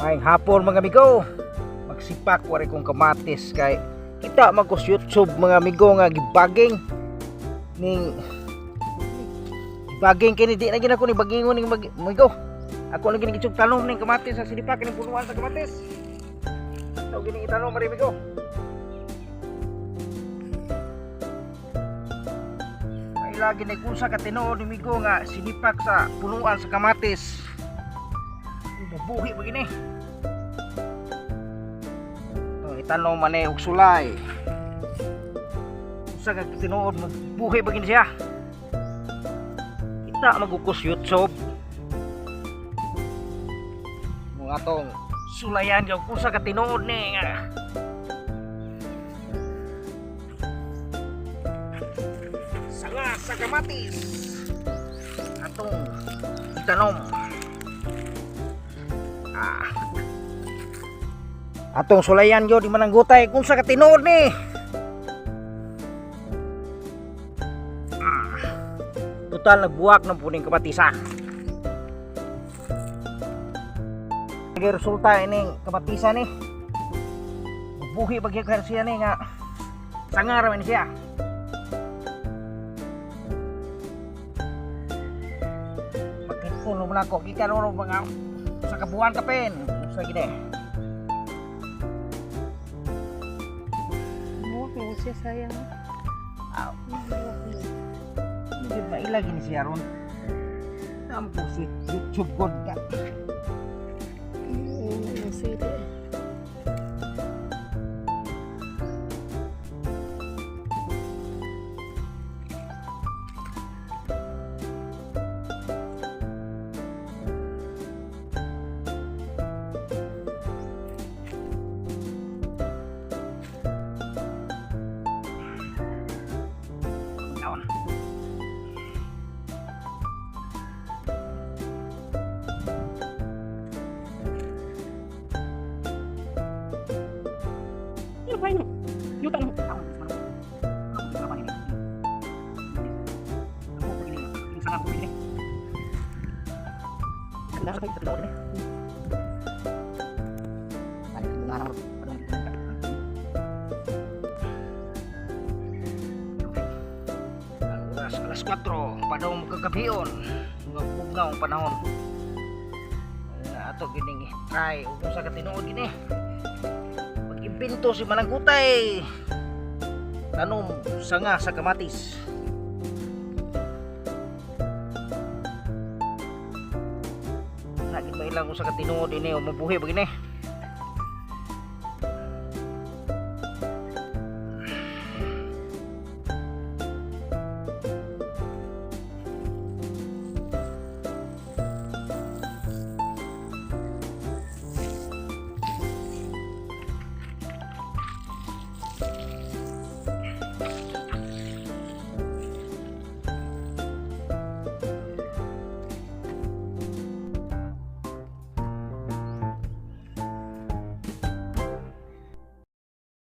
Maayong hapon mga amigo. Magsipak wari kong kamatis kay kita magkos YouTube mga amigo nga gibaging ning baging kini di na gina ko ni bagingon ning amigo. Ako lagi ni gitsug tanom ning kamatis sa sinipak ning punuan sa kamatis. Taw gini itanom mari amigo. May lagi ni kunsa ka tinuod ni amigo nga sinipak sa punuan sa kamatis. Buhi begini. Tanong maneh og sulay. Usa ka tinuod buhi begini siya. Kita magukos YouTube. Mga tong sulayan gyud usa ka tinuod ni nga. Sanga sa kamatis. Atong itanom. Atong sulayan yo di mananggutay kung sa katinuod ni. Total nagbuwak ng puning kamatisa. Nagay resulta ining kamatisa ni. Buhi bagyo siya ni nga sangar man siya. Magkikulo mo na ko kita ro mga sa kabuan kapin sa gini. Siya sayang. Hindi ba ilagi ni siya ron? Nampo si YouTube god ka. Sige. Apa ini? Yuta no. Alas 4 padong kagabion nga bugnaw ang panahon. Ato gining try ug sa katinuod gini. Pinto si mananggutay tanom sanga sa kamatis. Lagi ba ilang sa katinuod ini o mabuhi begini.